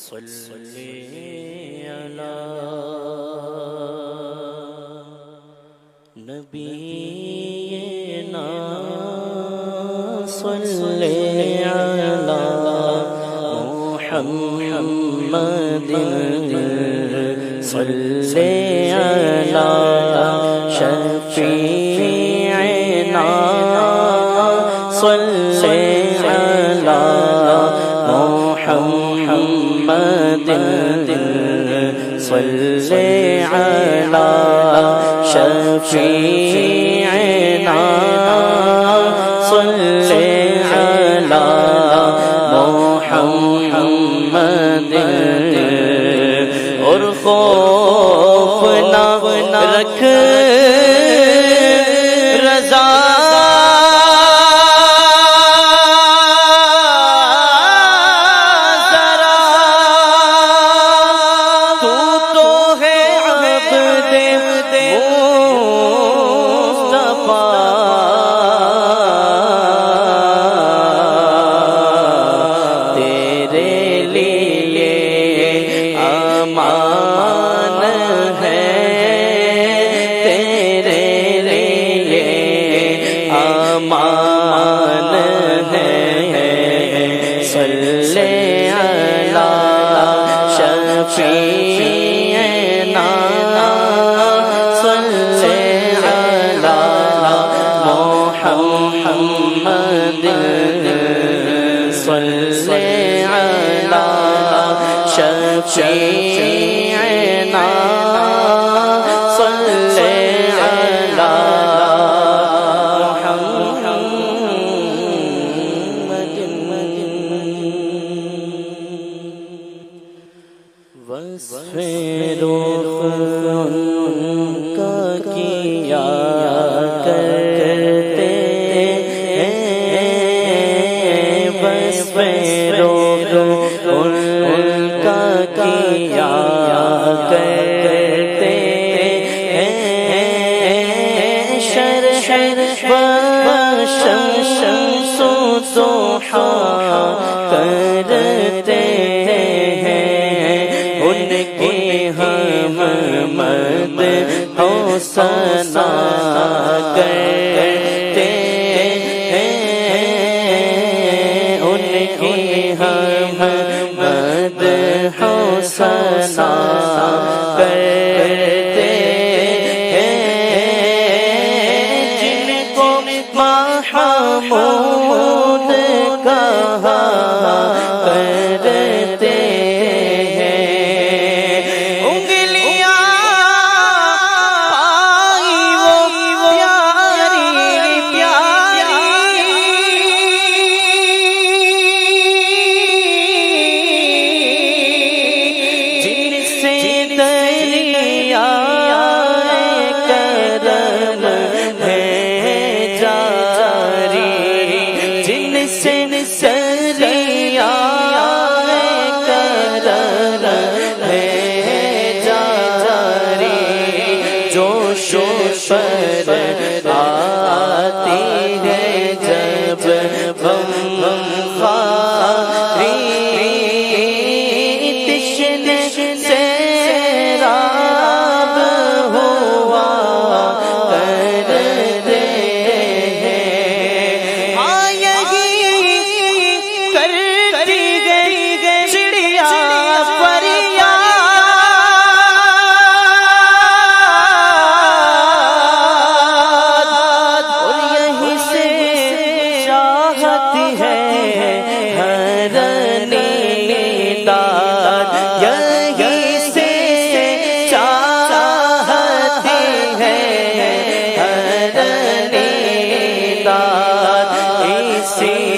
صلی علی نبینا صلی علی محمد صلی علی شفیعنا صلی علی محمد صلی علی شفیعنا صلی علی محمد اور خوف نہ رکھ رضا امان ہے صلی علی شفیعنا صلی علی محمد صلی علی شفیعنا صلی علی وصف رخ ان کا کیا کرتے ہیں وصف رخ ان کا کیا کرتے ہیں شرح و شمس و ضحا کرتے ان کی ہم مد حسنا کرتے ہیں ان کی ہم مد حسنا کرتے ہیں جن کو محمود کہا کرتے پر آتی ہے جب غم خاری تشنے سیراب ہوا کرتے ہیں ہاں یہی کرتی گئی چڑیا پریا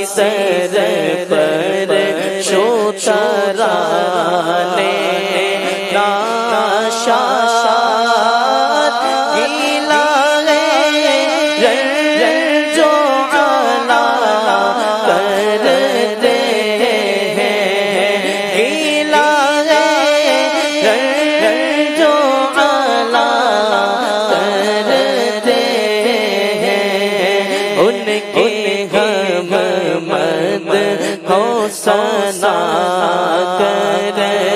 سر پر شوترانے ناشاد گیلا جو علا کرتے ہیں گیلا جو علا کرتے ہیں ان کی ہم مد حسنا کرتے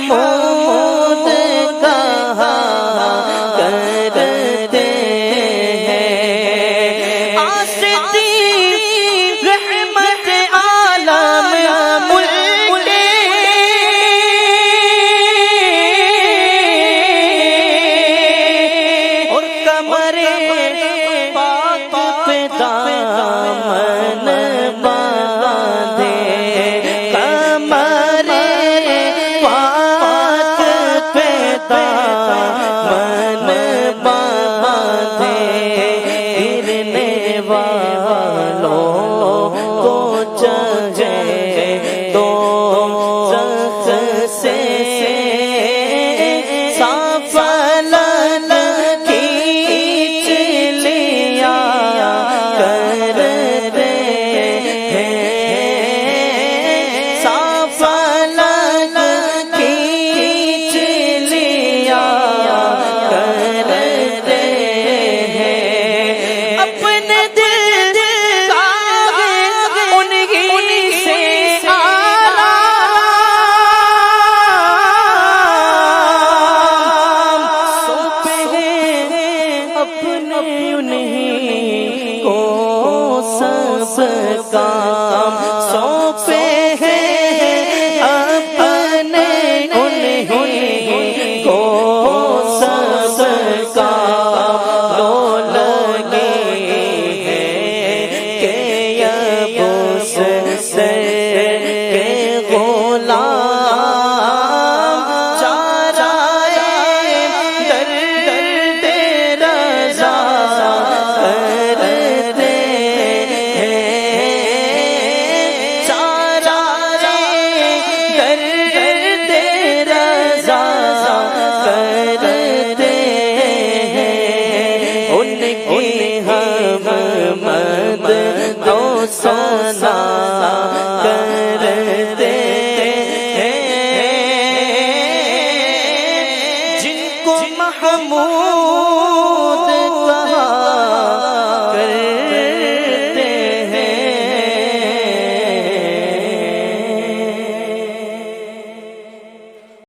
حمود کہا کرتے ہیں آستی رحمت عالم ملک اور کمر پاک پہ دامن باندھے کمر پاک پہ دامن باندھے گرنے والوں کو چاہے تو زخ سے کام سونپے ہیں اپنے انہیں کو سب کام لو لگے ہیں کہ یبوس سے کے غلام چارائے درد رضا کرتے سو